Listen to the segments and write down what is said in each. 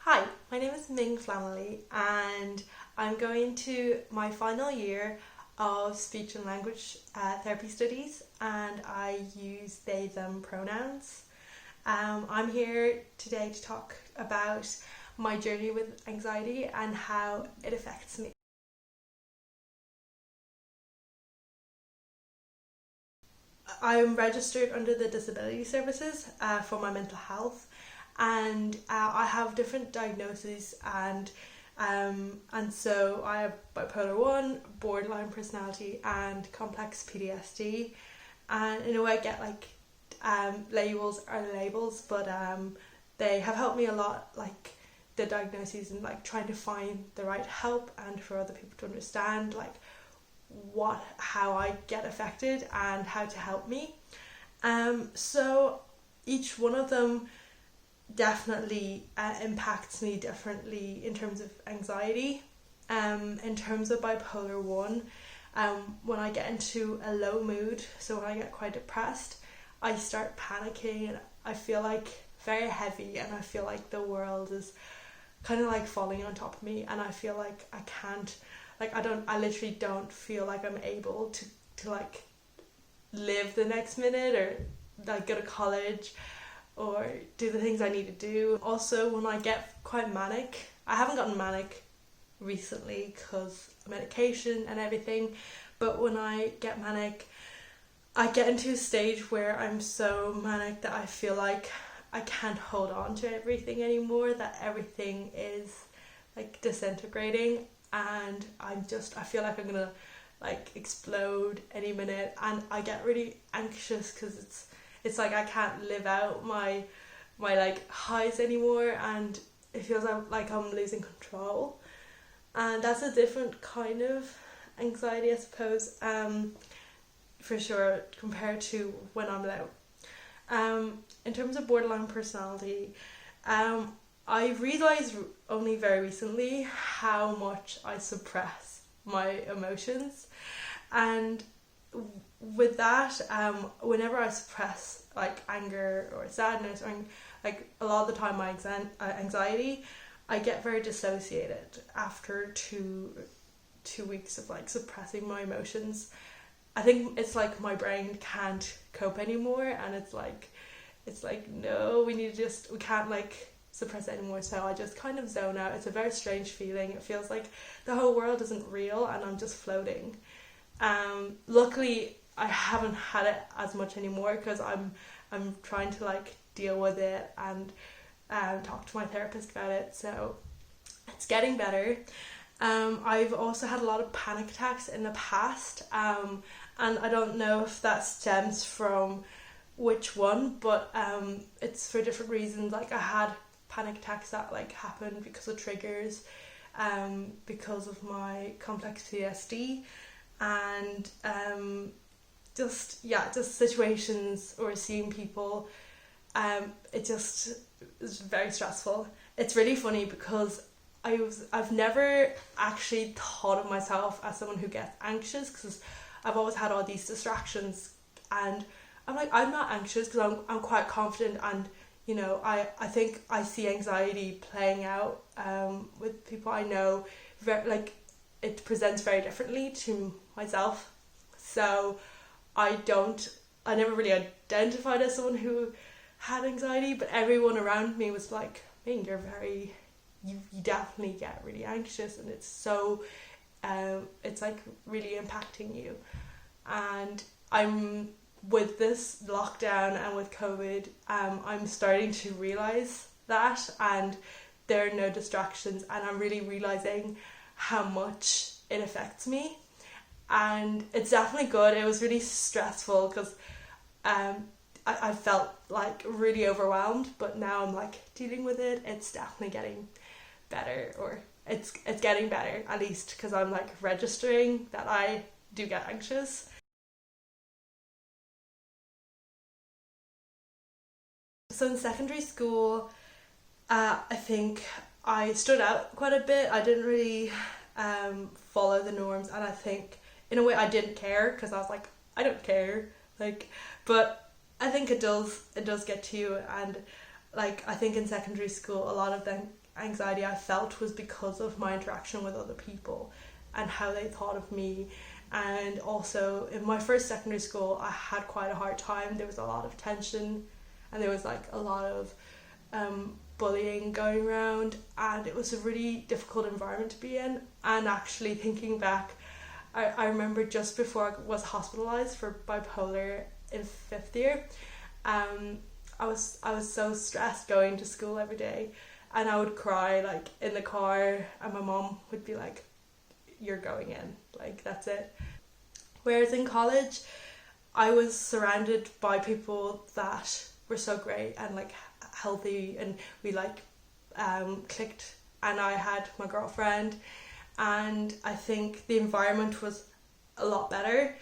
Hi, my name is Ming and I'm going to my final year of speech and language therapy studies, and I use they them pronouns. I'm here today to talk about my journey with anxiety and how it affects me. I'm registered under the Disability Services for my mental health, and I have different diagnoses and so I have bipolar one, borderline personality, and complex PTSD. And in a way, I get labels are labels, but they have helped me a lot, like the diagnoses and like trying to find the right help and for other people to understand like how I get affected and how to help me. So each one of them definitely impacts me differently in terms of anxiety. In terms of bipolar one, when I get into a low mood, so when I get quite depressed, I start panicking and I feel like very heavy, and I feel like the world is kind of like falling on top of me, and I feel like I can't, like I literally don't feel like I'm able to like live the next minute or like go to college or do the things I need to do. Also, when I get quite manic, I haven't gotten manic recently because of medication and everything, but when I get manic, I get into a stage where I'm so manic that I feel like I can't hold on to everything anymore, that everything is like disintegrating, and I feel like I'm gonna like explode any minute, and I get really anxious because it's like I can't live out my like highs anymore, and it feels like I'm losing control, and that's a different kind of anxiety, I suppose, for sure, compared to when I'm low. In terms of borderline personality, I realised only very recently how much I suppress my emotions, and with that, whenever I suppress like anger or sadness or like a lot of the time my anxiety, I get very dissociated after two weeks of like suppressing my emotions. I think it's like my brain can't cope anymore, and it's like no, we can't like suppress it anymore, so I just kind of zone out. It's a very strange feeling. It feels like the whole world isn't real and I'm just floating. Luckily, I haven't had it as much anymore because I'm trying to like deal with it and talk to my therapist about it. So it's getting better. I've also had a lot of panic attacks in the past, and I don't know if that stems from which one, but it's for different reasons. Like I had panic attacks that like happened because of triggers, because of my complex PTSD, and just situations or seeing people. It just is very stressful. It's really funny because I've never actually thought of myself as someone who gets anxious because I've always had all these distractions, and I'm like, I'm not anxious because I'm quite confident, and I think I see anxiety playing out with people I know, very, like it presents very differently to myself. So I never really identified as someone who had anxiety, but everyone around me was like, Ming, you definitely get really anxious, and it's like really impacting you. And I'm with this lockdown and with COVID, I'm starting to realize that, and there are no distractions, and I'm really realizing how much it affects me, and it's definitely good. It was really stressful because I felt like really overwhelmed, but now I'm like dealing with it. It's definitely getting better, or it's getting better at least, because I'm like registering that I do get anxious. So in secondary school, I think I stood out quite a bit. I didn't really follow the norms, and I think in a way I didn't care because I was like, I don't care, like, but I think it does get to you, and like I think in secondary school a lot of the anxiety I felt was because of my interaction with other people and how they thought of me. And also in my first secondary school, I had quite a hard time. There was a lot of tension, and there was like a lot of bullying going around, and it was a really difficult environment to be in. And actually thinking back, I remember just before I was hospitalised for bipolar in 5th year, I was so stressed going to school every day, and I would cry like in the car, and my mom would be like, "You're going in, like that's it." Whereas in college, I was surrounded by people that were so great and like healthy, and we like clicked, and I had my girlfriend, and I think the environment was a lot better.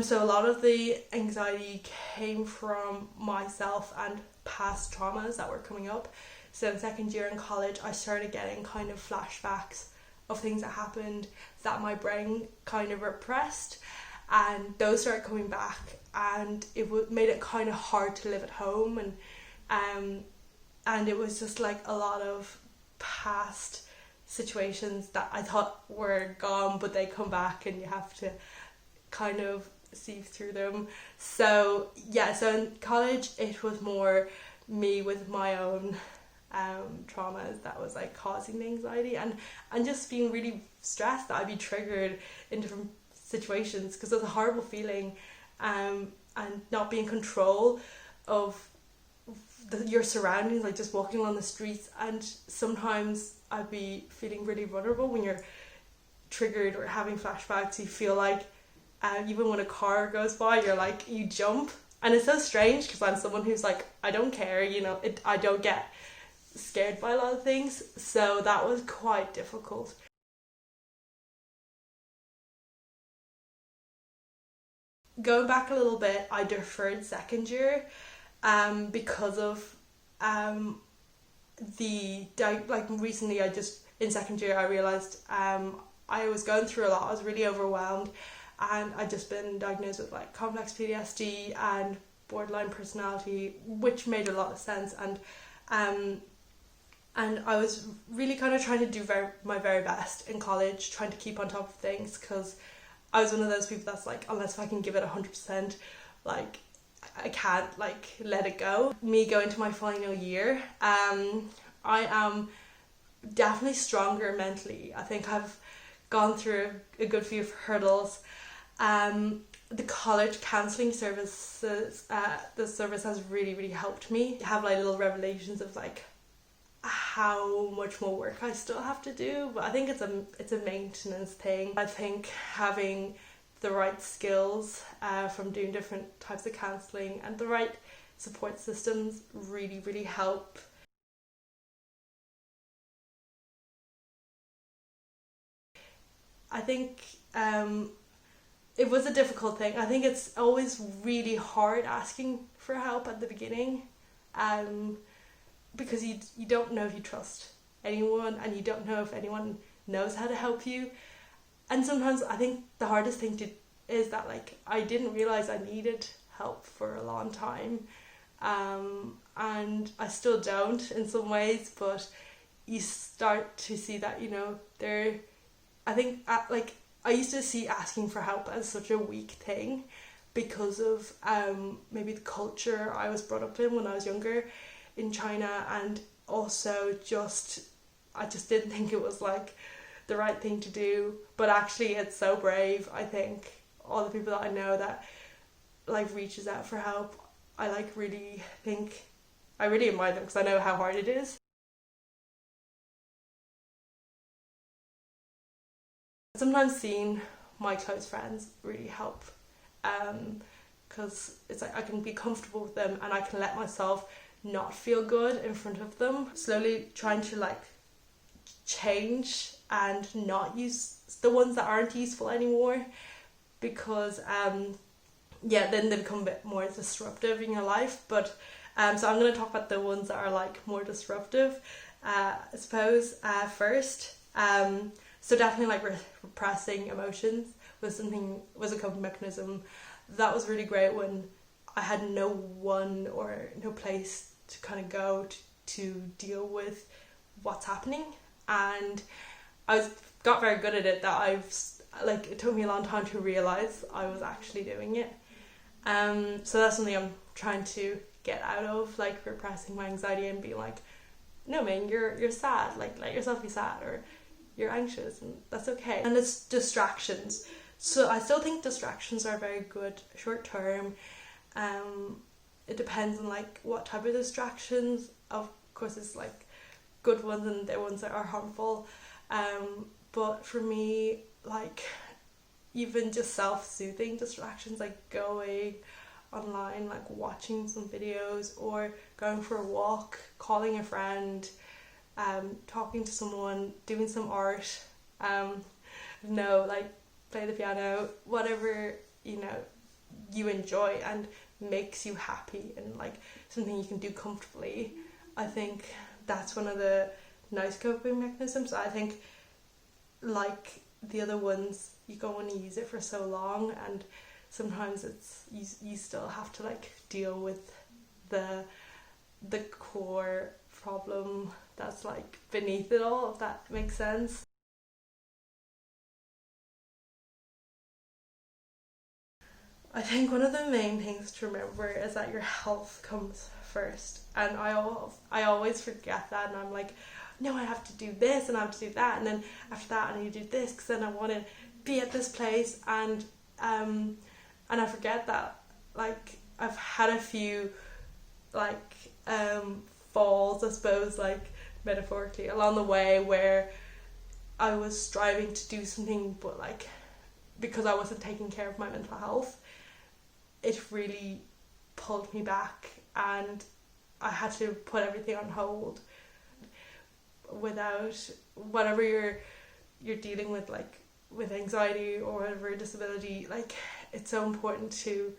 So a lot of the anxiety came from myself and past traumas that were coming up. So in second year in college, I started getting kind of flashbacks of things that happened that my brain kind of repressed, and those started coming back, and it made it kind of hard to live at home, and it was just like a lot of past situations that I thought were gone, but they come back and you have to kind of sieve through them. So yeah, so in college it was more me with my own traumas that was like causing the anxiety, and just being really stressed that I'd be triggered in different situations, because it was a horrible feeling, and not being in control of your surroundings, like just walking along the streets. And sometimes I'd be feeling really vulnerable when you're triggered or having flashbacks. You feel like even when a car goes by, you're like, you jump. And it's so strange, because I'm someone who's like, I don't care, I don't get scared by a lot of things. So that was quite difficult. Going back a little bit, I deferred second year because of like recently, I just in second year I realized I was going through a lot. I was really overwhelmed, and I'd just been diagnosed with like complex PTSD and borderline personality, which made a lot of sense. And I was really kind of trying to do my very best in college, trying to keep on top of things, because I was one of those people that's like, unless I can give it 100%, like I can't like let it go. Me going to my final year, I am definitely stronger mentally. I think I've gone through a good few hurdles. The college counselling services, the service has really, really helped me. I have like little revelations of like how much more work I still have to do, but I think it's a maintenance thing. I think having the right skills from doing different types of counselling and the right support systems really, really help. I think it was a difficult thing. I think it's always really hard asking for help at the beginning, because you don't know if you trust anyone, and you don't know if anyone knows how to help you. And sometimes I think the hardest thing is that like I didn't realize I needed help for a long time, and I still don't in some ways, but you start to see that I think like I used to see asking for help as such a weak thing because of maybe the culture I was brought up in when I was younger in China, and also I just didn't think it was like the right thing to do. But actually it's so brave. I think all the people that I know that like reaches out for help, I really admire them, because I know how hard it is. Sometimes seeing my close friends really help, because it's like I can be comfortable with them, and I can let myself not feel good in front of them. Slowly trying to like change and not use the ones that aren't useful anymore, because then they become a bit more disruptive in your life. But so I'm going to talk about the ones that are like more disruptive, I suppose. First, so definitely like repressing emotions was a coping mechanism that was really great when I had no one or no place to kind of go to deal with what's happening, and got very good at it. That it took me a long time to realize I was actually doing it. So that's something I'm trying to get out of, like repressing my anxiety and being like, no, Ming, you're sad. Like, let yourself be sad, or you're anxious, and that's okay. And it's distractions. So I still think distractions are very good short term. It depends on like what type of distractions. Of course, it's like good ones and the ones that are harmful. But for me, like even just self-soothing distractions, like going online, like watching some videos, or going for a walk, calling a friend, talking to someone, doing some art, like play the piano, whatever you enjoy and makes you happy, and like something you can do comfortably. I think that's one of the nice coping mechanisms. I think like the other ones, you don't want to use it for so long, and sometimes it's you still have to like deal with the core problem that's like beneath it all, if that makes sense. I think one of the main things to remember is that your health comes first, and I always forget that, and I'm like, no, I have to do this and I have to do that, and then after that I need to do this because then I want to be at this place, and I forget that like I've had a few like falls, I suppose, like metaphorically along the way, where I was striving to do something, but like because I wasn't taking care of my mental health, it really pulled me back, and I had to put everything on hold. Without whatever you're dealing with, like with anxiety or whatever disability, like it's so important to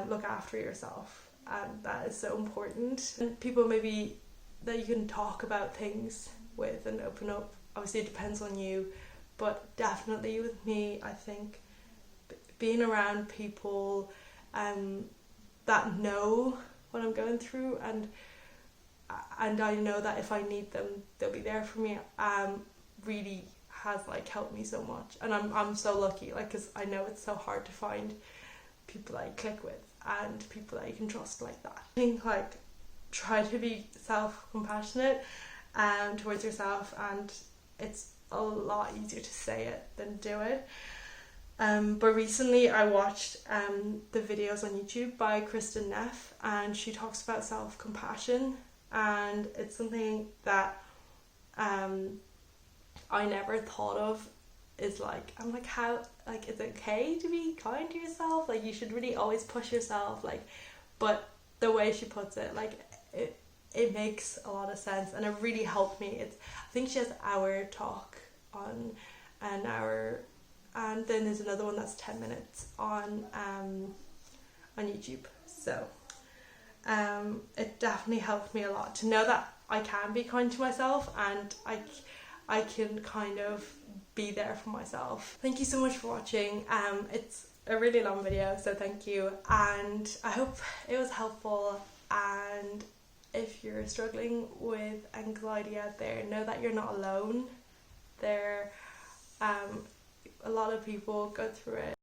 look after yourself, and that is so important. And people maybe that you can talk about things with and open up, obviously it depends on you, but definitely with me, I think being around people that know what I'm going through, and I know that if I need them, they'll be there for me, really has like helped me so much. And I'm so lucky, like, because I know it's so hard to find people that you click with and people that you can trust like that. I think like try to be self-compassionate towards yourself, and it's a lot easier to say it than do it. But recently I watched the videos on YouTube by Kristen Neff, and she talks about self-compassion, and it's something that I never thought of. Is like, I'm like, how, like, it's okay to be kind to yourself, like you should really always push yourself, like, but the way she puts it, like it makes a lot of sense, and it really helped me. I think she has an hour talk on an hour, and then there's another one that's 10 minutes on YouTube. So it definitely helped me a lot to know that I can be kind to myself, and I can kind of be there for myself. Thank you so much for watching. It's a really long video, so thank you, and I hope it was helpful. And if you're struggling with anxiety out there, know that you're not alone. A lot of people go through it.